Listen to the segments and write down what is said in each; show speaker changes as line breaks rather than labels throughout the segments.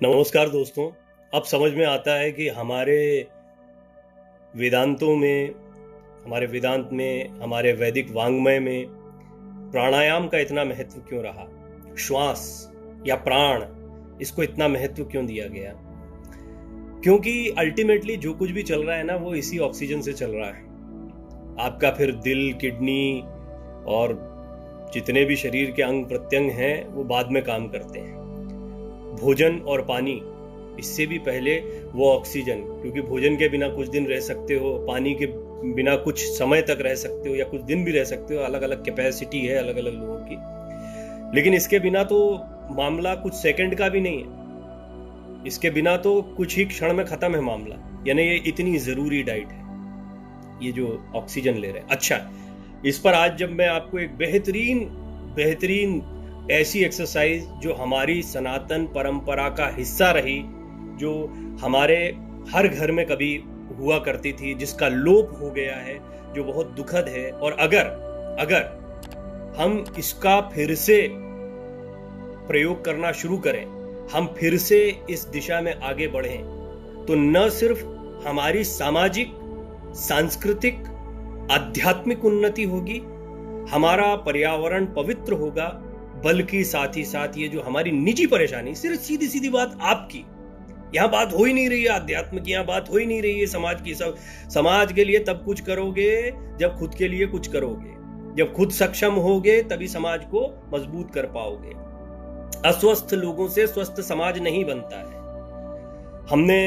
नमस्कार दोस्तों। अब समझ में आता है कि वेदांतों में हमारे वेदांत में, हमारे वैदिक वांग्मय में प्राणायाम का इतना महत्व क्यों रहा। श्वास या प्राण, इसको इतना महत्व क्यों दिया गया। क्योंकि अल्टीमेटली जो कुछ भी चल रहा है ना, वो इसी ऑक्सीजन से चल रहा है। आपका फिर दिल, किडनी और जितने भी शरीर के अंग प्रत्यंग हैं, वो बाद में काम करते हैं। भोजन और पानी, इससे भी पहले वो ऑक्सीजन, क्योंकि भोजन के बिना कुछ दिन रह सकते हो, पानी के बिना कुछ समय तक रह सकते हो या कुछ दिन भी रह सकते हो। अलग अलग कैपेसिटी है अलग अलग लोगों की। लेकिन इसके बिना तो मामला कुछ सेकंड का भी नहीं है। इसके बिना तो कुछ ही क्षण में खत्म है मामला। यानी ये इतनी जरूरी डाइट है, ये जो ऑक्सीजन ले रहे हैं। अच्छा, इस पर आज जब मैं आपको एक बेहतरीन ऐसी एक्सरसाइज जो हमारी सनातन परंपरा का हिस्सा रही, जो हमारे हर घर में कभी हुआ करती थी, जिसका लोप हो गया है, जो बहुत दुखद है, और अगर हम इसका फिर से प्रयोग करना शुरू करें, हम फिर से इस दिशा में आगे बढ़ें, तो न सिर्फ हमारी सामाजिक, सांस्कृतिक, आध्यात्मिक उन्नति होगी, हमारा पर्यावरण पवित्र होगा, बल्कि साथ ही साथ ये जो हमारी निजी परेशानी, सिर्फ सीधी सीधी बात आपकी, यहां बात हो ही नहीं रही है अध्यात्म की, यहां बात हो ही नहीं रही है समाज की। सब समाज के लिए तब कुछ करोगे जब खुद के लिए कुछ करोगे। जब खुद सक्षम होगे तभी समाज को मजबूत कर पाओगे। अस्वस्थ लोगों से स्वस्थ समाज नहीं बनता है। हमने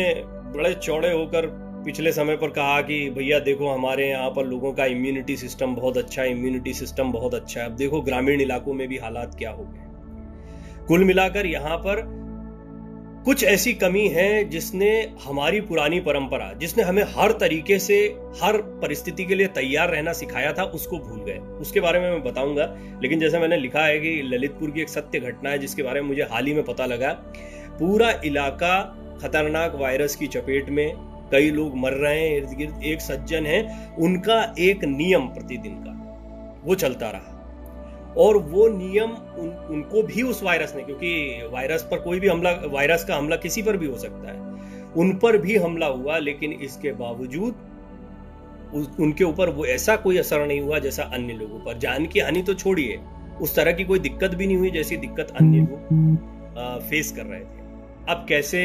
बड़े चौड़े होकर पिछले समय पर कहा कि भैया देखो, हमारे यहाँ पर लोगों का इम्यूनिटी सिस्टम बहुत अच्छा है, इम्यूनिटी सिस्टम बहुत अच्छा है। अब देखो ग्रामीण इलाकों में भी हालात क्या हो गए। कुल मिलाकर यहाँ पर कुछ ऐसी कमी है जिसने हमारी पुरानी परंपरा, जिसने हमें हर तरीके से हर परिस्थिति के लिए तैयार रहना सिखाया था, उसको भूल गए। उसके बारे में मैं बताऊंगा। लेकिन जैसे मैंने लिखा है कि ललितपुर की एक सत्य घटना है, जिसके बारे में मुझे हाल ही में पता लगा। पूरा इलाका खतरनाक वायरस की चपेट में, कई लोग मर रहे हैं इर्द गिर्द। एक सज्जन है, उनका एक नियम प्रतिदिन का वो चलता रहा, और वो नियम उनको भी उस वायरस ने, क्योंकि वायरस पर कोई भी हमला, वायरस का हमला किसी पर भी हो सकता है, उन पर भी हमला हुआ। लेकिन इसके बावजूद उनके ऊपर वो ऐसा कोई असर नहीं हुआ जैसा अन्य लोगों पर। जान की हानि तो छोड़िए, उस तरह की कोई दिक्कत भी नहीं हुई जैसी दिक्कत अन्य लोग फेस कर रहे थे। अब कैसे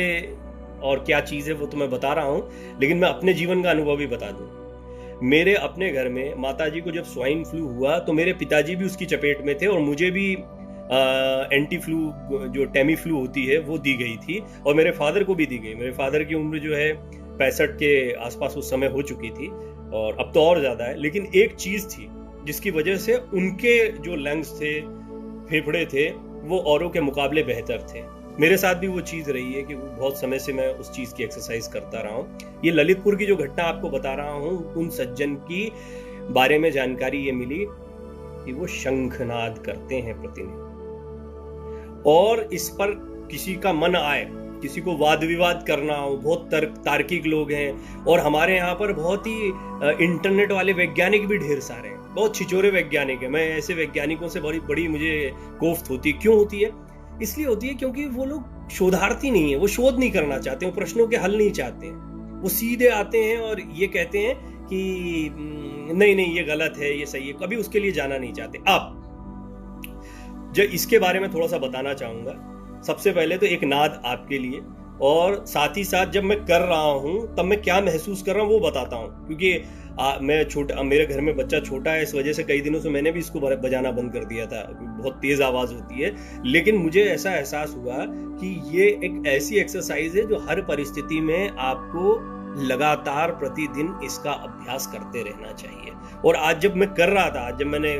और क्या चीज है वो तो मैं बता रहा हूं, लेकिन मैं अपने जीवन का अनुभव भी बता दूं। मेरे अपने घर में माताजी को जब स्वाइन फ्लू हुआ, तो मेरे पिताजी भी उसकी चपेट में थे, और मुझे भी एंटी फ्लू, जो टेमी फ्लू होती है, वो दी गई थी, और मेरे फादर को भी दी गई। मेरे फादर की उम्र जो है 65 के आसपास उस समय हो चुकी थी, और अब तो और ज्यादा है। लेकिन एक चीज थी जिसकी वजह से उनके जो लंग्स थे, फेफड़े थे, वो औरों के मुकाबले बेहतर थे। मेरे साथ भी वो चीज रही है कि बहुत समय से मैं उस चीज की एक्सरसाइज करता रहा हूँ। ये ललितपुर की जो घटना आपको बता रहा हूँ, उन सज्जन की बारे में जानकारी ये मिली कि वो शंखनाद करते हैं प्रतिदिन, और इस पर किसी का मन आए, किसी को वाद विवाद करना हो, बहुत तार्किक लोग हैं। और हमारे यहाँ पर बहुत ही इंटरनेट वाले वैज्ञानिक भी ढेर सारे हैं, बहुत छिछोरे वैज्ञानिक है। मैं ऐसे वैज्ञानिकों से बड़ी बड़ी मुझे कोफ्त होती है। क्यों होती है? इसलिए होती है क्योंकि वो लोग शोधार्थी नहीं है, वो शोध नहीं करना चाहते, वो प्रश्नों के हल नहीं चाहते हैं। वो सीधे आते हैं और ये कहते हैं कि नहीं ये गलत है, ये सही है, कभी उसके लिए जाना नहीं चाहते। अब जो इसके बारे में थोड़ा सा बताना चाहूंगा। सबसे पहले तो एक नाद आपके लिए, और साथ ही साथ जब मैं कर रहा हूं तब मैं क्या महसूस कर रहा हूं वो बताता हूं। क्योंकि मैं छोटा, मेरे घर में बच्चा छोटा है, इस वजह से कई दिनों से मैंने भी इसको बजाना बंद कर दिया था। बहुत तेज आवाज होती है। लेकिन मुझे ऐसा एहसास हुआ कि ये एक ऐसी एक्सरसाइज है जो हर परिस्थिति में आपको लगातार प्रतिदिन इसका अभ्यास करते रहना चाहिए। और आज जब मैं कर रहा था, आज जब मैंने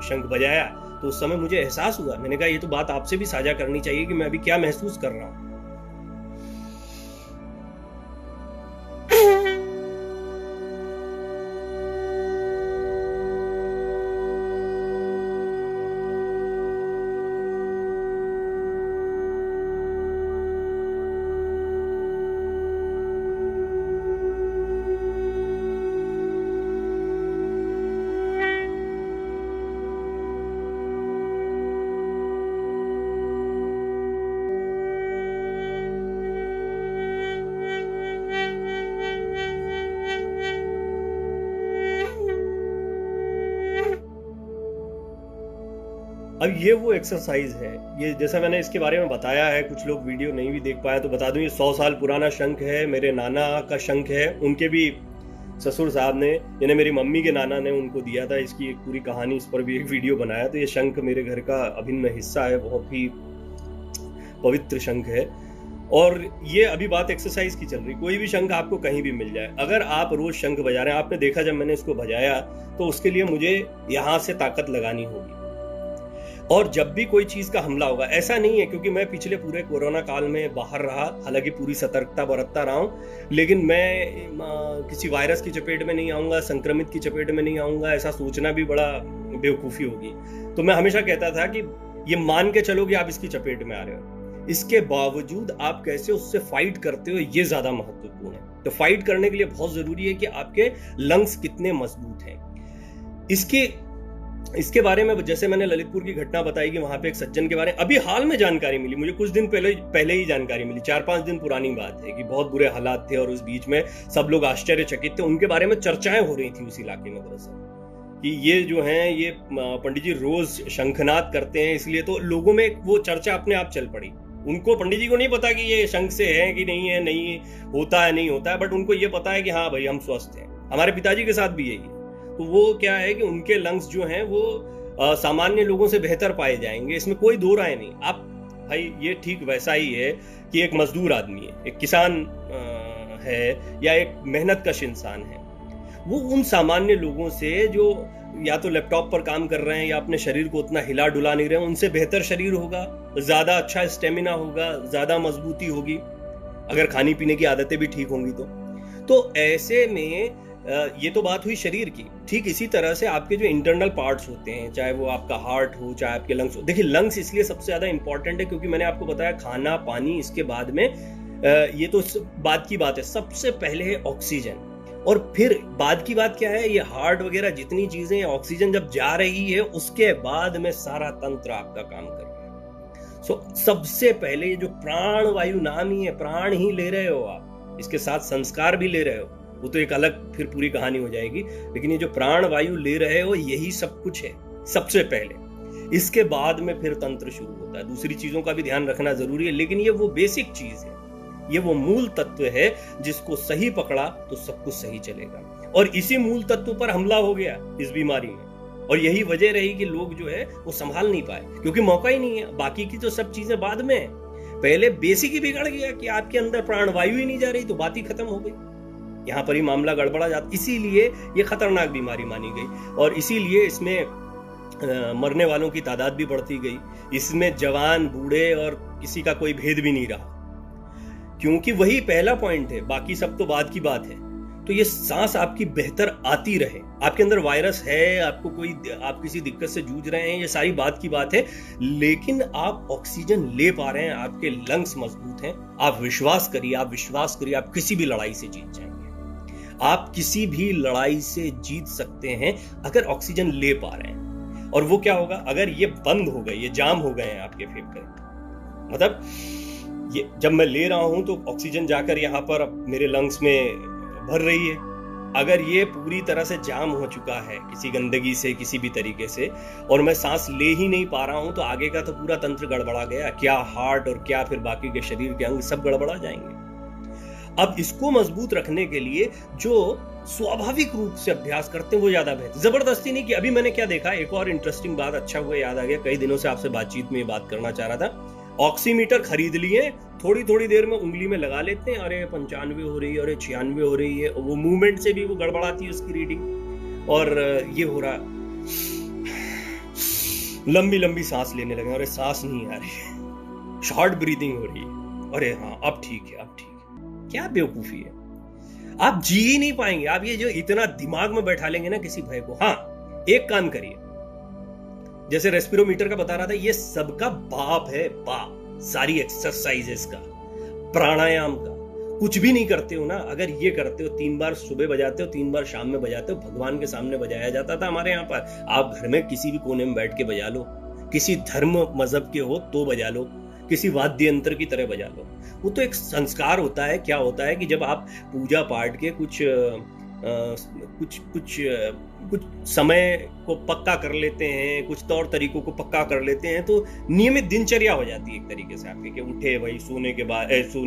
शंख बजाया, तो उस समय मुझे एहसास हुआ, मैंने कहा ये तो बात आपसे भी साझा करनी चाहिए कि मैं अभी क्या महसूस कर रहा हूं। अब ये वो एक्सरसाइज है, ये जैसा मैंने इसके बारे में बताया है, कुछ लोग वीडियो नहीं भी देख पाए तो बता दूं, ये 100 साल पुराना शंख है, मेरे नाना का शंख है, उनके भी ससुर साहब ने, यानी मेरी मम्मी के नाना ने उनको दिया था। इसकी एक पूरी कहानी, इस पर भी एक वीडियो बनाया। तो ये शंख मेरे घर का अभिन्न हिस्सा है, बहुत ही पवित्र शंख है। और ये अभी बात एक्सरसाइज की चल रही, कोई भी शंख आपको कहीं भी मिल जाए, अगर आप रोज शंख बजा रहे हैं, आपने देखा जब मैंने इसको बजाया तो उसके लिए मुझे यहां से ताकत लगानी होगी। और जब भी कोई चीज का हमला होगा, ऐसा नहीं है क्योंकि मैं पिछले पूरे कोरोना काल में बाहर रहा, हालांकि पूरी सतर्कता बरतता रहा हूं, लेकिन मैं किसी वायरस की चपेट में नहीं आऊंगा, संक्रमित की चपेट में नहीं आऊंगा, ऐसा सोचना भी बड़ा बेवकूफी होगी। तो मैं हमेशा कहता था कि ये मान के चलो कि आप इसकी चपेट में आ रहे हो, इसके बावजूद आप कैसे उससे फाइट करते हो, ये ज्यादा महत्वपूर्ण है। तो फाइट करने के लिए बहुत जरूरी है कि आपके लंग्स कितने मजबूत हैं। इसके बारे में जैसे मैंने ललितपुर की घटना बताई कि वहां पे एक सज्जन के बारे में अभी हाल में जानकारी मिली, मुझे कुछ दिन पहले ही जानकारी मिली, 4-5 दिन पुरानी बात है, कि बहुत बुरे हालात थे और उस बीच में सब लोग आश्चर्यचकित थे। उनके बारे में चर्चाएं हो रही थी उस इलाके में दरअसल, कि ये जो हैं ये पंडित जी रोज शंखनाद करते हैं, इसलिए तो लोगों में वो चर्चा अपने आप चल पड़ी। उनको, पंडित जी को नहीं पता कि ये शंख से है कि नहीं है, नहीं होता है नहीं होता है, बट उनको ये पता है कि हाँ भाई हम स्वस्थ हैं। हमारे पिताजी के साथ भी यही है। तो वो क्या है कि उनके लंग्स जो हैं वो सामान्य लोगों से बेहतर पाए जाएंगे, इसमें कोई दो राय नहीं। आप भाई ये ठीक वैसा ही है कि एक मजदूर आदमी है, एक किसान है, या एक मेहनतकश इंसान है, वो उन सामान्य लोगों से जो या तो लैपटॉप पर काम कर रहे हैं या अपने शरीर को उतना हिला डुला नहीं रहे हैं, उनसे बेहतर शरीर होगा, ज्यादा अच्छा स्टेमिना होगा, ज्यादा मजबूती होगी, अगर खाने पीने की आदतें भी ठीक होंगी तो ऐसे में ये तो बात हुई शरीर की। ठीक इसी तरह से आपके जो इंटरनल पार्ट्स होते हैं, चाहे वो आपका हार्ट हो, चाहे आपके लंग्स हो। देखिए लंग्स इसलिए सबसे ज्यादा इंपॉर्टेंट है क्योंकि मैंने आपको बताया खाना पानी, इसके बाद में ये तो बाद की बात है, सबसे पहले है ऑक्सीजन, और फिर बाद की बात क्या है, ये हार्ट वगैरह जितनी चीजें, ऑक्सीजन जब जा रही है उसके बाद में सारा तंत्र आपका काम कर रहा है। सो सबसे पहले ये जो प्राण वायु नाम ही है, प्राण ही ले रहे हो आप, इसके साथ संस्कार भी ले रहे हो, वो तो एक अलग फिर पूरी कहानी हो जाएगी, लेकिन ये जो प्राण वायु ले रहे हो यही सब कुछ है सबसे पहले। इसके बाद में फिर तंत्र शुरू होता है, दूसरी चीजों का भी ध्यान रखना जरूरी है, लेकिन ये वो बेसिक चीज है, ये वो मूल तत्व है जिसको सही पकड़ा तो सब कुछ सही चलेगा। और इसी मूल तत्व पर हमला हो गया इस बीमारी में, और यही वजह रही कि लोग जो है वो संभाल नहीं पाए, क्योंकि मौका ही नहीं है। बाकी की तो सब चीजें बाद में है, पहले बेसिक ही बिगड़ गया कि आपके अंदर प्राण वायु ही नहीं जा रही, तो बात ही खत्म हो गई, यहाँ पर ही मामला गड़बड़ा जाता। इसीलिए ये खतरनाक बीमारी मानी गई, और इसीलिए इसमें मरने वालों की तादाद भी बढ़ती गई, इसमें जवान बूढ़े और किसी का कोई भेद भी नहीं रहा, क्योंकि वही पहला पॉइंट है, बाकी सब तो बाद की बात है। तो ये सांस आपकी बेहतर आती रहे, आपके अंदर वायरस है, आप किसी दिक्कत से जूझ रहे हैं, ये सारी बात की बात है, लेकिन आप ऑक्सीजन ले पा रहे हैं, आपके लंग्स मजबूत हैं। आप विश्वास करिए, आप किसी भी लड़ाई से जीत जाएंगे, आप किसी भी लड़ाई से जीत सकते हैं अगर ऑक्सीजन ले पा रहे हैं। और वो क्या होगा, अगर ये बंद हो गए, ये जाम हो गए हैं आपके फेफड़े, मतलब ये जब मैं ले रहा हूं तो ऑक्सीजन जाकर यहाँ पर मेरे लंग्स में भर रही है, अगर ये पूरी तरह से जाम हो चुका है किसी गंदगी से, किसी भी तरीके से, और मैं सांस ले ही नहीं पा रहा हूं, तो आगे का तो पूरा तंत्र गड़बड़ा गया, क्या हार्ट और क्या फिर बाकी के शरीर के अंग सब गड़बड़ा जाएंगे। अब इसको मजबूत रखने के लिए जो स्वाभाविक रूप से अभ्यास करते हैं वो ज्यादा बेहतर, जबरदस्ती नहीं। कि अभी मैंने क्या देखा, एक और इंटरेस्टिंग बात, अच्छा हुआ याद आ गया, कई दिनों से आपसे बातचीत में ये बात करना चाह रहा था। ऑक्सीमीटर खरीद लिए, थोड़ी थोड़ी देर में उंगली में लगा लेते हैं, अरे 95 हो रही है, अरे 96 हो रही है, वो मूवमेंट से भी वो गड़बड़ाती है उसकी रीडिंग, और ये हो रहा, लंबी लंबी सांस लेने लगे, अरे सांस नहीं आ रही, शॉर्ट ब्रीदिंग हो रही है, अरे हाँ अब ठीक है, अब ठीक है। क्या बेवकूफी है, आप जी ही नहीं पाएंगे। आप ये जो इतना दिमाग में बैठा लेंगे ना किसी भय को। हाँ एक काम करिए, जैसे रेस्पिरोमीटर का बता रहा था, ये सबका बाप है, बाप सारी एक्सरसाइजेस का, प्राणायाम का। कुछ भी नहीं करते हो ना, अगर ये करते हो, 3 बार सुबह बजाते हो, 3 बार शाम में बजाते हो, भगवान के सामने बजाया जाता था हमारे यहाँ पर, आप घर में किसी भी कोने में बैठ के बजा लो, किसी धर्म मजहब के हो तो बजा लो, किसी वाद्य यंत्र की तरह बजा लो। वो तो एक संस्कार होता है। क्या होता है कि जब आप पूजा पाठ के कुछ कुछ कुछ कुछ समय को पक्का कर लेते हैं, कुछ तौर तरीकों को पक्का कर लेते हैं, तो नियमित दिनचर्या हो जाती है एक तरीके से आपके, कि उठे भाई सोने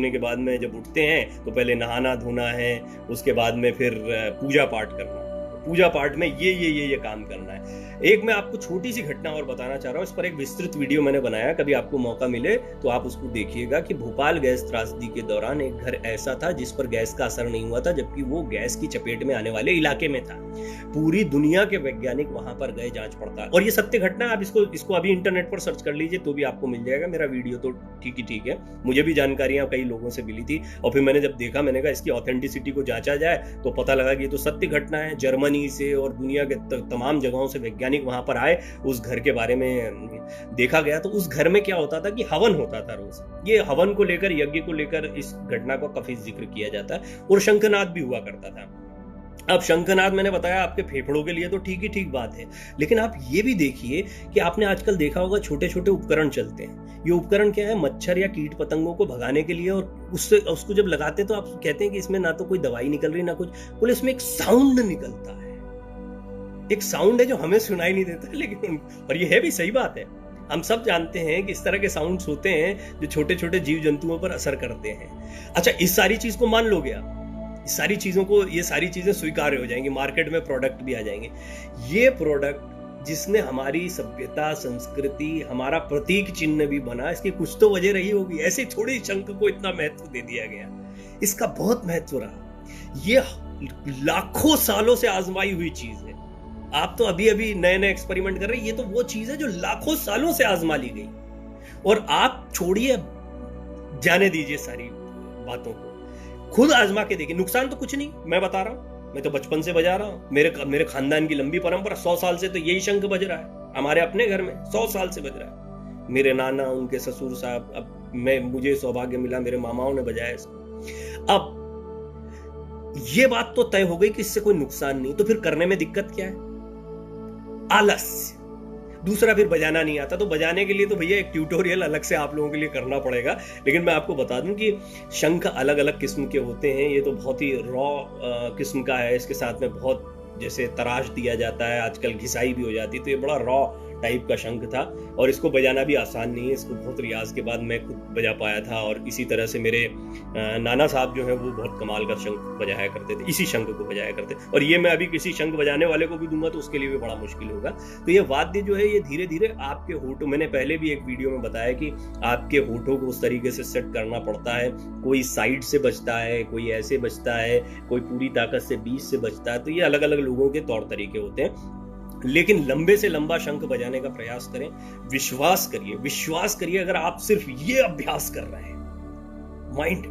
के बाद में जब उठते हैं तो पहले नहाना धोना है, उसके बाद में फिर पूजा पाठ करना, पूजा पाठ में ये काम करना है। एक मैं आपको छोटी सी घटना और बताना चाह रहा हूँ, इस पर एक विस्तृत वीडियो मैंने बनाया, कभी आपको मौका मिले तो आप उसको देखिएगा, कि भोपाल गैस त्रासदी के दौरान एक घर ऐसा था जिस पर गैस का असर नहीं हुआ था, जबकि वो गैस की चपेट में आने वाले इलाके में था। पूरी दुनिया के वैज्ञानिक वहां पर गए जांच पड़ताल, और ये सत्य घटना, आप इसको अभी इंटरनेट पर सर्च कर लीजिए तो भी आपको मिल जाएगा। मेरा वीडियो तो ठीक है, मुझे भी जानकारियां कई लोगों से मिली थी, और फिर मैंने जब देखा, मैंने कहा इसकी ऑथेंटिसिटी को जांचा जाए, तो पता लगा कि ये तो सत्य घटना है। जर्मनी से और दुनिया के तमाम जगहों से वैज्ञानिक वहां पर आए, उस घर के बारे में देखा गया। तो उस घर में क्या होता था कि हवन होता था रोज। ये हवन को लेकर, यज्ञ को लेकर इस घटना का काफी जिक्र किया जाता है, और शंखनाद भी हुआ करता था। अब शंखनाद मैंने बताया आपके फेफड़ों के लिए तो ठीक बात है, लेकिन आप ये भी देखिए कि आपने आजकल देखा होगा छोटे छोटे उपकरण चलते हैं। ये उपकरण क्या है, मच्छर या कीट पतंगों को भगाने के लिए, और उसको जब लगाते हैं तो आप कहते हैं कि इसमें ना तो कोई दवाई निकल रही ना कुछ, बोले इसमें एक साउंड निकलता है, एक साउंड है जो हमें सुनाई नहीं देता, लेकिन और ये है भी सही बात है। हम सब जानते हैं कि इस तरह के साउंड्स होते हैं जो छोटे छोटे जीव जंतुओं पर असर करते हैं। अच्छा, इस सारी चीज को मान लोगे आप, इस सारी चीजों को, ये सारी चीजें स्वीकार्य हो जाएंगी, मार्केट में प्रोडक्ट भी आ जाएंगे। ये प्रोडक्ट जिसने हमारी सभ्यता, संस्कृति, हमारा प्रतीक चिन्ह भी बना, इसकी कुछ तो वजह रही होगी। ऐसे थोड़ी शंख को इतना महत्व दे दिया गया, इसका बहुत महत्व रहा। ये लाखों सालों से आजमाई हुई चीज है। आप तो अभी अभी नए नए एक्सपेरिमेंट कर रहे हैं, ये तो वो चीज है जो लाखों सालों से आजमा ली गई। और आप छोड़िए, जाने दीजिए सारी बातों को, खुद आजमा के देखिए, नुकसान तो कुछ नहीं। मैं बता रहा हूं, मैं तो बचपन से बजा रहा हूं, मेरे खानदान की लंबी परंपरा, 100 साल से तो यही शंख बज रहा है हमारे अपने घर में, 100 साल से बज रहा है। मेरे नाना, उनके ससुर साहब, अब मुझे सौभाग्य मिला, मेरे मामाओं ने बजाया इसको। अब ये बात तो तय हो गई कि इससे कोई नुकसान नहीं, तो फिर करने में दिक्कत क्या है? आलस। दूसरा, फिर बजाना नहीं आता, तो बजाने के लिए तो भैया एक ट्यूटोरियल अलग से आप लोगों के लिए करना पड़ेगा। लेकिन मैं आपको बता दूं कि शंख अलग अलग किस्म के होते हैं। ये तो बहुत ही रॉ किस्म का है, इसके साथ में बहुत जैसे तराश दिया जाता है, आजकल घिसाई भी हो जाती है, तो ये बड़ा रॉ टाइप का शंख था, और इसको बजाना भी आसान नहीं है। इसको बहुत रियाज के बाद मैं खुद बजा पाया था, और इसी तरह से मेरे नाना साहब जो है वो बहुत कमाल का शंख बजाया करते थे, इसी शंख को बजाया करते। और ये मैं अभी किसी शंख बजाने वाले को भी दूंगा तो उसके लिए भी बड़ा मुश्किल होगा। तो ये वाद्य जो है ये धीरे धीरे आपके होठों, मैंने पहले भी एक वीडियो में बताया कि आपके होठों को उस तरीके से सेट करना पड़ता है। कोई साइड से बजता है, कोई ऐसे बजता है, कोई पूरी ताकत से बीच से बजता है। तो ये अलग अलग लोगों के तौर तरीके होते हैं, लेकिन लंबे से लंबा शंख बजाने का प्रयास करें। विश्वास करिए, अगर आप सिर्फ ये अभ्यास कर रहे हैं, माइंड,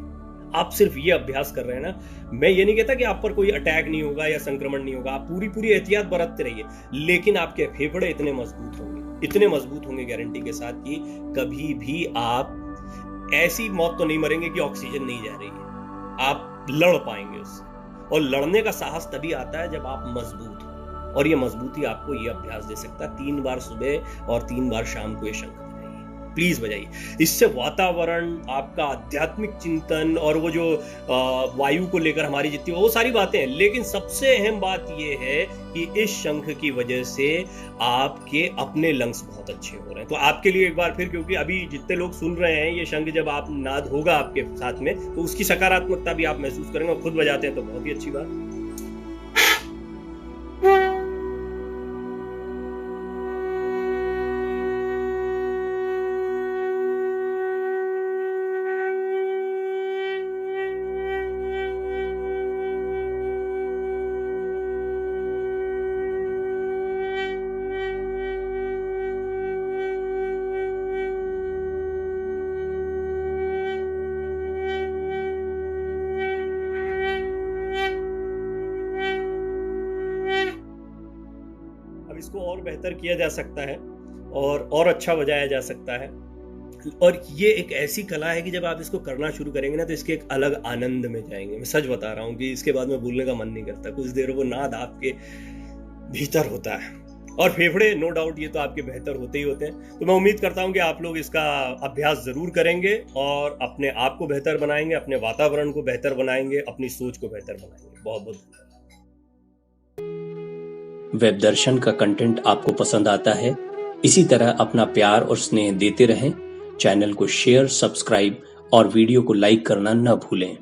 आप सिर्फ ये अभ्यास कर रहे हैं ना, मैं ये नहीं कहता कि आप पर कोई अटैक नहीं होगा या संक्रमण नहीं होगा, आप पूरी एहतियात बरतते रहिए, लेकिन आपके फेफड़े इतने मजबूत होंगे गारंटी के साथ कि कभी भी आप ऐसी मौत तो नहीं मरेंगे कि ऑक्सीजन नहीं जा रही है। आप लड़ पाएंगे उससे, और लड़ने का साहस तभी आता है जब आप मजबूत हो, और ये मजबूती आपको ये अभ्यास दे सकता है। 3 बार सुबह और 3 बार शाम को ये शंख बजाइए, प्लीज बजाइए। इससे वातावरण, आपका आध्यात्मिक चिंतन, और वो जो वायु को लेकर हमारी जितनी वो सारी बातें हैं, लेकिन सबसे अहम बात ये है कि इस शंख की वजह से आपके अपने लंग्स बहुत अच्छे हो रहे हैं। तो आपके लिए एक बार फिर, क्योंकि अभी जितने लोग सुन रहे हैं, ये शंख जब आप नाद होगा आपके साथ में, तो उसकी सकारात्मकता भी आप महसूस करेंगे, और खुद बजाते हैं तो बहुत ही अच्छी बात। इसको और बेहतर किया जा सकता है, और अच्छा बजाया जा सकता है। और ये एक ऐसी कला है कि जब आप इसको करना शुरू करेंगे ना, तो इसके एक अलग आनंद में जाएंगे। मैं सच बता रहा हूँ कि इसके बाद में भूलने का मन नहीं करता, कुछ देर वो नाद आपके भीतर होता है। और फेफड़े, नो डाउट, ये तो आपके बेहतर होते ही होते हैं। तो मैं उम्मीद करता हूँ कि आप लोग इसका अभ्यास जरूर करेंगे, और अपने आप को बेहतर बनाएंगे, अपने वातावरण को बेहतर बनाएंगे, अपनी सोच को बेहतर बनाएंगे। बहुत बहुत धन्यवाद।
वेब दर्शन का कंटेंट आपको पसंद आता है, इसी तरह अपना प्यार और स्नेह देते रहें। चैनल को शेयर, सब्सक्राइब और वीडियो को लाइक करना न भूलें।